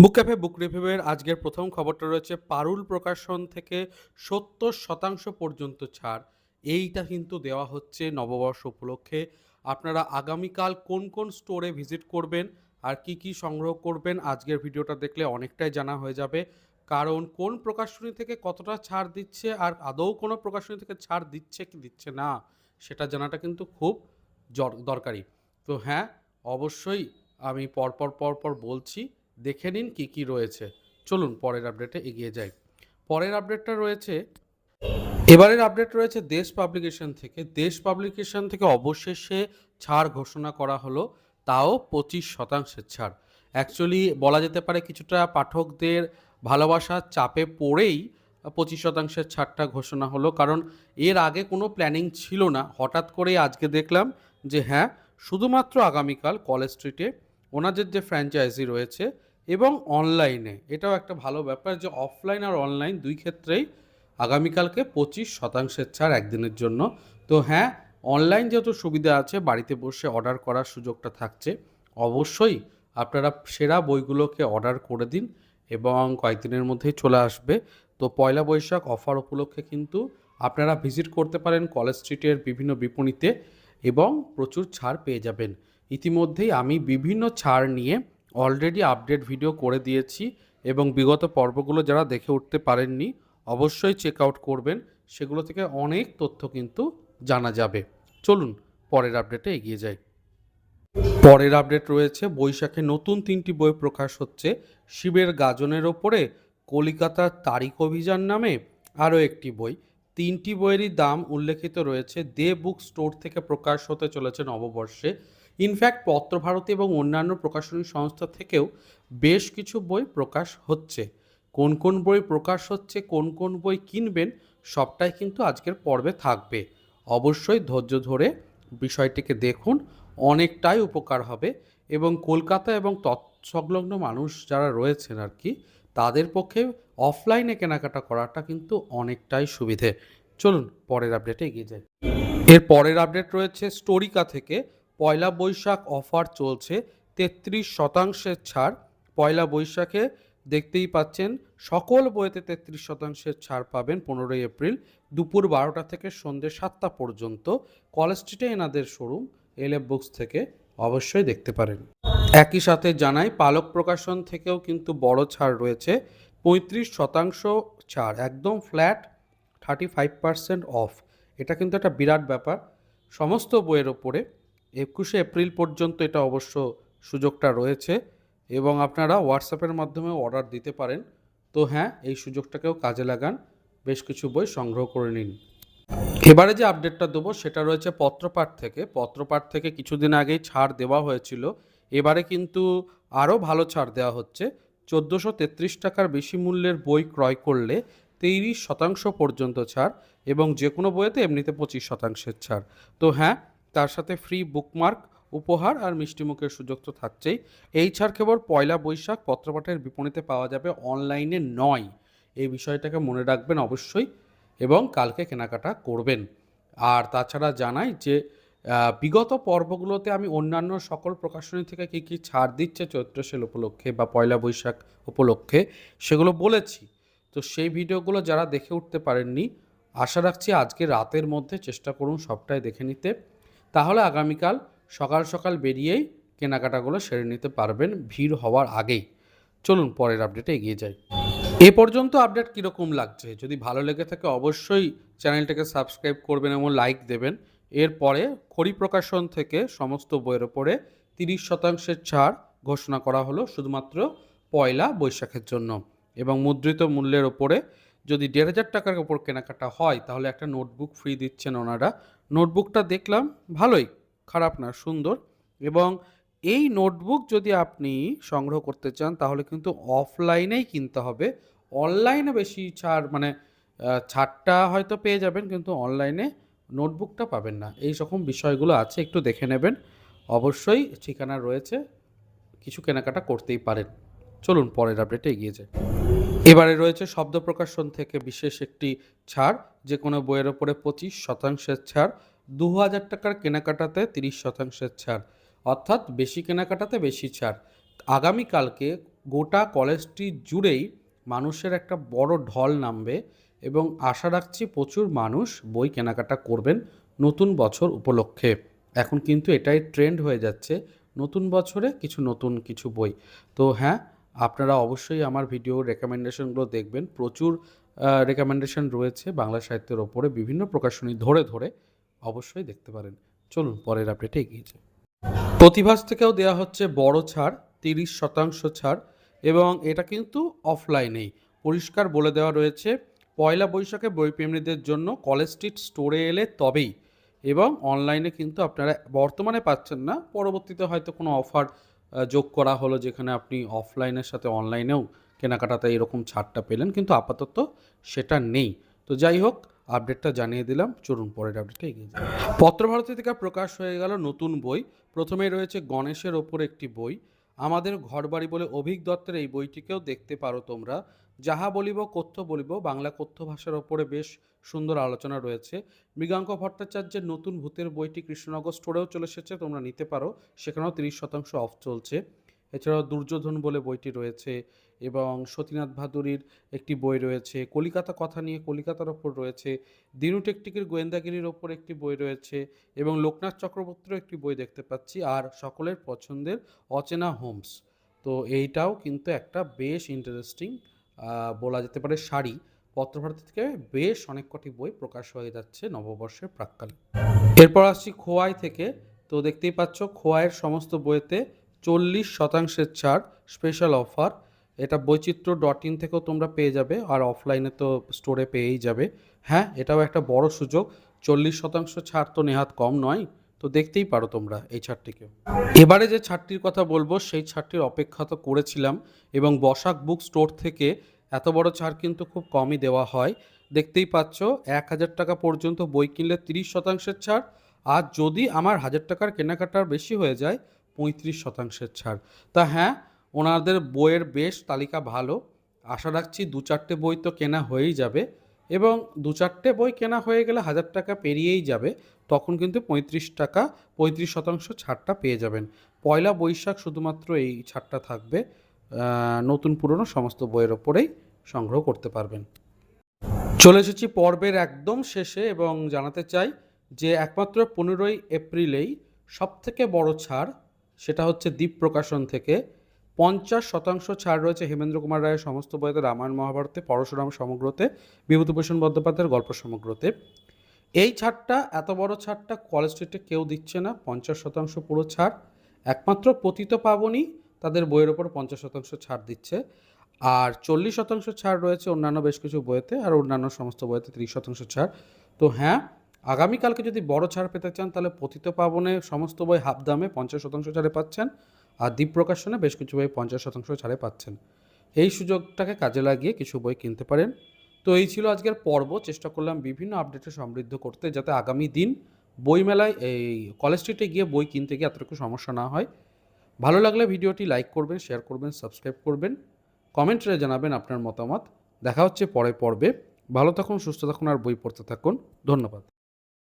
বুক cafe বুক রিভিউয়ের আজকের প্রথম খবরটা রয়েছে পারুল প্রকাশন থেকে ৭০% পর্যন্ত ছাড়। এইটা কিন্তু দেওয়া হচ্ছে নববর্ষ উপলক্ষে। আপনারা আগামীকাল কোন কোন স্টোরে ভিজিট করবেন আর কি কি সংগ্রহ করবেন আজকের ভিডিওটা দেখলে অনেকটাই জানা হয়ে যাবে। কারণ কোন প্রকাশনী থেকে কতটা ছাড় দিচ্ছে আর আদৌ কোনো প্রকাশনী থেকে ছাড় দিচ্ছে কি দিচ্ছে না সেটা জানাটা কিন্তু খুব দরকারি। তো হ্যাঁ, অবশ্যই আমি পরপর বলছি, দেখে নিন কি কি রয়েছে। চলুন পরের আপডেটে এগিয়ে যাই। পরের আপডেটটা রয়েছে, এবারের আপডেট রয়েছে দেশ পাবলিকেশন থেকে। দেশ পাবলিকেশন থেকে অবশেষে ছাড় ঘোষণা করা হলো, তাও 25% ছাড়। অ্যাকচুয়ালি বলা যেতে পারে কিছুটা পাঠকদের ভালোবাসার চাপে পড়েই 25% ছাড়টা ঘোষণা হলো, কারণ এর আগে কোনো প্ল্যানিং ছিল না। হঠাৎ করেই আজকে দেখলাম যে হ্যাঁ, শুধুমাত্র আগামীকাল কলেজ স্ট্রিটে ওনাদের যে ফ্র্যাঞ্চাইজি রয়েছে এবং অনলাইনে, এটাও একটা ভালো ব্যাপার যে অফলাইন আর অনলাইন দুই ক্ষেত্রেই আগামীকালকে 25% ছাড় একদিনের জন্য। তো হ্যাঁ, অনলাইন যেহেতু সুবিধা আছে, বাড়িতে বসে অর্ডার করার সুযোগটা থাকছে। অবশ্যই আপনারা সেরা বইগুলোকে অর্ডার করে দিন এবং কয়েকদিনের মধ্যেই চলে আসবে। তো পয়লা বৈশাখ অফার উপলক্ষে কিন্তু আপনারা ভিজিট করতে পারেন কলেজ স্ট্রিটের বিভিন্ন বিপণীতে এবং প্রচুর ছাড় পেয়ে যাবেন। ইতিমধ্যেই আমি বিভিন্ন ছাড় নিয়ে অলরেডি আপডেট ভিডিও করে দিয়েছি এবং বিগত পর্বগুলো যারা দেখে উঠতে পারেননি অবশ্যই চেক আউট করবেন, সেগুলো থেকে অনেক তথ্য কিন্তু জানা যাবে। চলুন পরের আপডেটে এগিয়ে যাই। পরের আপডেট রয়েছে বৈশাখে নতুন 3টি বই প্রকাশ হচ্ছে। শিবের গাজনের ওপরে কলিকাতার তারিখ অভিযান নামে আরও একটি বই। 3টি বইয়েরই দাম উল্লেখিত রয়েছে। দে বুক স্টোর থেকে প্রকাশ হতে চলেছে নববর্ষে। ইনফ্যাক্ট পত্রভারতী এবং অন্যান্য প্রকাশনী সংস্থা থেকেও বেশ কিছু বই প্রকাশ হচ্ছে। কোন কোন বই প্রকাশ হচ্ছে, কোন কোন বই কিনবেন, সবটাই কিন্তু আজকের পর্বে থাকবে। অবশ্যই ধৈর্য ধরে বিষয়টিকে দেখুন, অনেকটাই উপকার হবে এবং কলকাতা এবং তৎসংলগ্ন মানুষ যারা রয়েছেন আর কি, তাদের পক্ষে অফলাইনে কেনাকাটা করাটা কিন্তু অনেকটাই সুবিধে। চলুন পরের আপডেটে এগিয়ে যাই। এর পরের আপডেট রয়েছে স্টোরিকা থেকে। পয়লা বৈশাখ অফার চলছে, 33% ছাড়। পয়লা বৈশাখে দেখতেই পাচ্ছেন সকল বইতে 33% ছাড় পাবেন 15 এপ্রিল দুপুর 12টা থেকে সন্ধ্যে 7টা পর্যন্ত। কলেজ স্ট্রিটে এনাদের শোরুম এলএফ বুকস থেকে অবশ্যই দেখতে পারেন। একই সাথে জানাই পালক প্রকাশন থেকেও কিন্তু বড় ছাড় রয়েছে, 35% ছাড়, একদম ফ্ল্যাট 35% অফ। এটা কিন্তু একটা বিরাট ব্যাপার সমস্ত বইয়ের ওপরে। 21 এপ্রিল পর্যন্ত এটা অবশ্য সুযোগটা রয়েছে এবং আপনারা হোয়াটসঅ্যাপের মাধ্যমে অর্ডার দিতে পারেন। তো হ্যাঁ, এই সুযোগটাকেও কাজে লাগান, বেশ কিছু বই সংগ্রহ করে নিন। এবারে যে আপডেটটা দেবো সেটা রয়েছে পত্রপাঠ থেকে। পত্রপাঠ থেকে কিছুদিন আগেই ছাড় দেওয়া হয়েছিল, এবারে কিন্তু আরও ভালো ছাড় দেওয়া হচ্ছে। 1433 টাকার বেশি মূল্যের বই ক্রয় করলে 30% পর্যন্ত ছাড় এবং যে কোনো বইয়েতে এমনিতে 25% ছাড়। তো হ্যাঁ, তার সাথে ফ্রি বুকমার্ক উপহার আর মিষ্টিমুখের সুযোগ তো থাকছেই। এই ছাড় কেবল পয়লা বৈশাখ পত্রপাঠের বিপণীতে পাওয়া যাবে, অনলাইনে নয়। এই বিষয়টাকে মনে রাখবেন অবশ্যই এবং কালকে কেনাকাটা করবেন। আর তাছাড়া জানাই যে বিগত পর্বগুলোতে আমি অন্যান্য সকল প্রকাশনী থেকে কী কী ছাড় দিচ্ছে চৈত্র সেল উপলক্ষে বা পয়লা বৈশাখ উপলক্ষে সেগুলো বলেছি। তো সেই ভিডিওগুলো যারা দেখে উঠতে পারেননি, আশা রাখছি আজকে রাতের মধ্যে চেষ্টা করুন সবটাই দেখে নিতে, তাহলে আগামীকাল সকাল সকাল বেরিয়েই কেনাকাটাগুলো সেরে নিতে পারবেন ভিড় হওয়ার আগেই। চলুন পরের আপডেটে এগিয়ে যাই। এ পর্যন্ত আপডেট কীরকম লাগছে? যদি ভালো লেগে থাকে অবশ্যই চ্যানেলটাকে সাবস্ক্রাইব করবেন এবং লাইক দেবেন। এরপরে খড়ি প্রকাশন থেকে সমস্ত বইয়ের ওপরে 30% ছাড় ঘোষণা করা হলো শুধুমাত্র পয়লা বৈশাখের জন্য এবং মুদ্রিত মূল্যের ওপরে যদি 1500 টাকার ওপর কেনাকাটা হয় তাহলে একটা নোটবুক ফ্রি দিচ্ছেন ওনারা। নোটবুকটা দেখলাম ভালোই, খারাপ না, সুন্দর। এবং এই নোটবুক যদি আপনি সংগ্রহ করতে চান তাহলে কিন্তু অফলাইনেই কিনতে হবে। অনলাইনে বেশি ছাড় মানে ছাড়টা হয়তো পেয়ে যাবেন কিন্তু অনলাইনে নোটবুকটা পাবেন না। এই রকম বিষয়গুলো আছে, একটু দেখে নেবেন। অবশ্যই ঠিকানা রয়েছে, কিছু কেনাকাটা করতেই পারেন। চলুন পরের আপডেটে এগিয়ে যাই। এবারে রয়েছে শব্দ প্রকাশন থেকে বিশেষ একটি ছাড়, যে কোনো বইয়ের ওপরে 25% ছাড়। 2000 টাকার কেনাকাটাতে 30% ছাড়, অর্থাৎ বেশি কেনাকাটাতে বেশি ছাড়। আগামীকালকে গোটা কলেজ স্ট্রিট জুড়েই মানুষের একটা বড় ঢল নামবে এবং আশা রাখছি প্রচুর মানুষ বই কেনাকাটা করবেন নতুন বছর উপলক্ষে। এখন কিন্তু এটাই ট্রেন্ড হয়ে যাচ্ছে, নতুন বছরে নতুন কিছু বই। তো হ্যাঁ, আপনারা অবশ্যই আমার ভিডিও রেকমেন্ডেশনগুলো দেখবেন। প্রচুর রেকমেন্ডেশন রয়েছে বাংলা সাহিত্যের ওপরে বিভিন্ন প্রকাশনী ধরে ধরে, অবশ্যই দেখতে পারেন। চলুন পরের আপডেটে এগিয়ে যাই। প্রতিভাস থেকেও দেওয়া হচ্ছে বড় ছাড়, 30% ছাড়, এবং এটা কিন্তু অফলাইনেই পরিষ্কার বলে দেওয়া রয়েছে পয়লা বৈশাখে বইপ্রেমীদের জন্য কলেজ স্ট্রিট স্টোরে এলে তবেই, এবং অনলাইনে কিন্তু আপনারা বর্তমানে পাচ্ছেন না, পরবর্তীতে হয়তো কোনো অফার যোগ করা হলো যেখানে আপনি অফলাইনের সাথে অনলাইনেও কেনাকাটাতে এরকম ছাড়টা পেলেন, কিন্তু আপাতত সেটা নেই। তো যাই হোক, আপডেটটা জানিয়ে দিলাম। চলুন পরের আপডেটে এগিয়ে যাই। পত্রভারতী থেকে প্রকাশ হয়ে গেল নতুন বই। প্রথমেই রয়েছে গণেশের ওপর একটি বই, আমাদের ঘরবাড়ি বলে অভিক দত্তের এই বইটিকেও দেখতে পারো তোমরা। যাহা বলিব কথ্য বলিব, বাংলা কথ্য ভাষার ওপরে বেশ সুন্দর আলোচনা রয়েছে। মৃগাঙ্ক ভট্টাচার্যের নতুন ভূতের বইটি কৃষ্ণনগর স্টোরেও চলে এসেছে, তোমরা নিতে পারো, সেখানেও 30% অফ চলছে। এছাড়াও দুর্যোধন বলে বইটি রয়েছে, এবং সতীনাথ ভাদুরীর একটি বই রয়েছে, কলিকাতা কথা নিয়ে কলিকাতার ওপর রয়েছে, দিনু টেকটিকের গোয়েন্দাগিরির ওপর একটি বই রয়েছে, এবং লোকনাথ চক্রবর্তীরও একটি বই দেখতে পাচ্ছি, আর সকলের পছন্দের অচেনা হোমস। তো এইটাও কিন্তু একটা বেশ ইন্টারেস্টিং বলা যেতে পারে শাড়ি। পত্রভারতী থেকে বেশ অনেক কটি বই প্রকাশ হয়ে যাচ্ছে নববর্ষের প্রাক্কালে। এরপর আসছি খোয়াই থেকে। তো দেখতেই পাচ্ছ খোয়াইয়ের সমস্ত বইতে 40% ছাড়, স্পেশাল অফার। এটা বৈচিত্র্য.in থেকেও তোমরা পেয়ে যাবে, আর অফলাইনে তো স্টোরে পেয়েই যাবে। হ্যাঁ, এটাও একটা বড় সুযোগ, 40% ছাড় তো নেহাত কম নয়। তো দেখতেই পারো তোমরা এই ছাড়টিকে। এবারে যে ছাড়টির কথা বলবো সেই ছাড়টির অপেক্ষা তো করেছিলাম, এবং বসাক বুক স্টোর থেকে এত বড় ছাড় কিন্তু খুব কমই দেওয়া হয়। দেখতেই পাচ্ছ 1000 টাকা পর্যন্ত বই কিনলে 30% ছাড়, আর যদি আমার 1000 টাকার কেনাকাটার বেশি হয়ে যায় 35% ছাড়। তা হ্যাঁ, ওনাদের বইয়ের বেশ তালিকা ভালো। আশা রাখছি 2-4টে বই তো কেনা হয়েই যাবে, এবং 2-4টে বই কেনা হয়ে গেলে 1000 টাকা পেরিয়েই যাবে, তখন কিন্তু 35% ছাড়টা পেয়ে যাবেন। পয়লা বৈশাখ শুধুমাত্র এই ছাড়টা থাকবে, নতুন পুরনো সমস্ত বইয়ের ওপরেই সংগ্রহ করতে পারবেন। চলে এসেছি পর্বের একদম শেষে, এবং জানাতে চাই যে একমাত্র 15ই এপ্রিলেই সবথেকে বড় ছাড়, সেটা হচ্ছে দ্বীপ প্রকাশন থেকে 50% ছাড় রয়েছে হেমেন্দ্র কুমার রায়ের সমস্ত বইতে, রামায়ণ মহাভারতে, পরশুরাম সমগ্রতে, বিভূতিভূষণ বন্দ্যোপাধ্যায়ের গল্প সমগ্রতে। এই ছাড়টা, এত বড় ছাড়টা কলেজ স্ট্রিটে কেউ দিচ্ছে না। 50% পুরো ছাড়, একমাত্র পতিত পাবনী তাদের বইয়ের ওপর 50% ছাড় দিচ্ছে, আর 40% ছাড় রয়েছে অন্যান্য বেশ কিছু বইয়েতে, আর অন্যান্য সমস্ত বইয়েতে 30% ছাড়। তো হ্যাঁ, আগামীকালকে যদি বড় ছাড় পেতে চান তাহলে পতিত পাবনে সমস্ত বই হাফ দামে 50% ছাড়ে পাচ্ছেন, আর দ্বীপ প্রকাশনে বেশ কিছু বই 50% ছাড়ে পাচ্ছেন। এই সুযোগটাকে কাজে লাগিয়ে কিছু বই কিনতে পারেন। তো এই ছিল আজকের পর্ব। চেষ্টা করলাম বিভিন্ন আপডেটে সমৃদ্ধ করতে, যাতে আগামী দিন বইমেলায় এই কলেজ স্ট্রিটে গিয়ে বই কিনতে গিয়ে এতটুকু সমস্যা না হয়। ভালো লাগলে ভিডিওটি লাইক করবেন, শেয়ার করবেন, সাবস্ক্রাইব করবেন, কমেন্টে জানাবেন আপনার মতামত। দেখা হচ্ছে পরের পর্বে। ভালো থাকুন, সুস্থ থাকুন, আর বই পড়তে থাকুন। ধন্যবাদ।